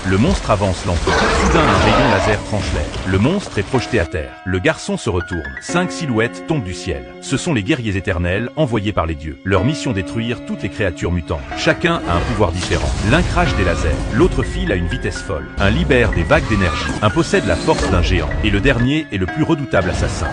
Le monstre avance lentement. Soudain, un rayon laser tranche l'air. Le monstre est projeté à terre. Le garçon se retourne. 5 silhouettes tombent du ciel. Ce sont les guerriers éternels envoyés par les dieux. Leur mission détruire toutes les créatures mutantes. Chacun a un pouvoir différent. L'un crache des lasers. L'autre file à une vitesse folle. Un libère des vagues d'énergie. Un possède la force d'un géant. Et le dernier est le plus redoutable assassin.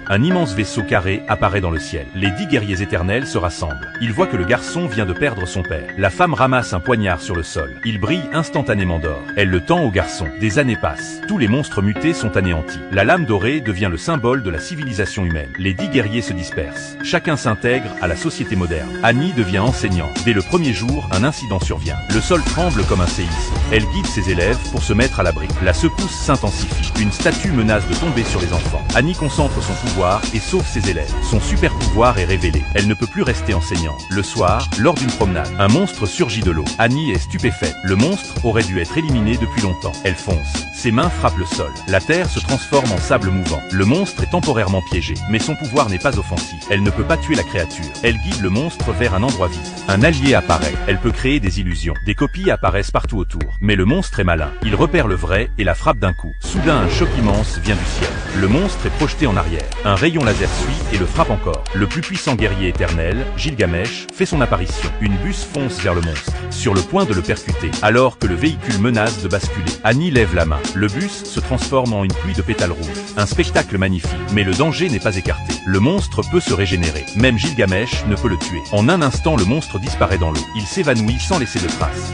Un immense vaisseau carré apparaît dans le ciel. Les 10 guerriers éternels se rassemblent. Ils voient que le garçon vient de perdre son père. La femme ramasse un poignard sur le sol. Il brille instantanément d'or. Elle le tend au garçon. Des années passent. Tous les monstres mutés sont anéantis. La lame dorée devient le symbole de la civilisation humaine. Les 10 guerriers se dispersent. Chacun s'intègre à la société moderne. Annie devient enseignante. Dès le premier jour, un incident survient. Le sol tremble comme un séisme. Elle guide ses élèves pour se mettre à l'abri. La secousse s'intensifie. Une statue menace de tomber sur les enfants. Annie concentre son pouvoir et sauve ses élèves. Son super pouvoir est révélé. Elle ne peut plus rester enseignante. Le soir, lors d'une promenade, un monstre surgit de l'eau. Annie est stupéfaite. Le monstre aurait dû être éliminé depuis longtemps. Elle fonce. Ses mains frappent le sol. La terre se transforme en sable mouvant. Le monstre est temporairement piégé, mais son pouvoir n'est pas offensif. Elle ne peut pas tuer la créature. Elle guide le monstre vers un endroit vide. Un allié apparaît. Elle peut créer des illusions. Des copies apparaissent partout autour. Mais le monstre est malin. Il repère le vrai et la frappe d'un coup. Soudain, un choc immense vient du ciel. Le monstre est projeté en arrière. Un rayon laser suit et le frappe encore. Le plus puissant guerrier éternel, Gilgamesh, fait son apparition. Une bus fonce vers le monstre, sur le point de le percuter, alors que le véhicule menace de basculer. Annie lève la main. Le bus se transforme en une pluie de pétales rouges. Un spectacle magnifique, mais le danger n'est pas écarté. Le monstre peut se régénérer. Même Gilgamesh ne peut le tuer. En un instant, le monstre disparaît dans l'eau. Il s'évanouit sans laisser de traces.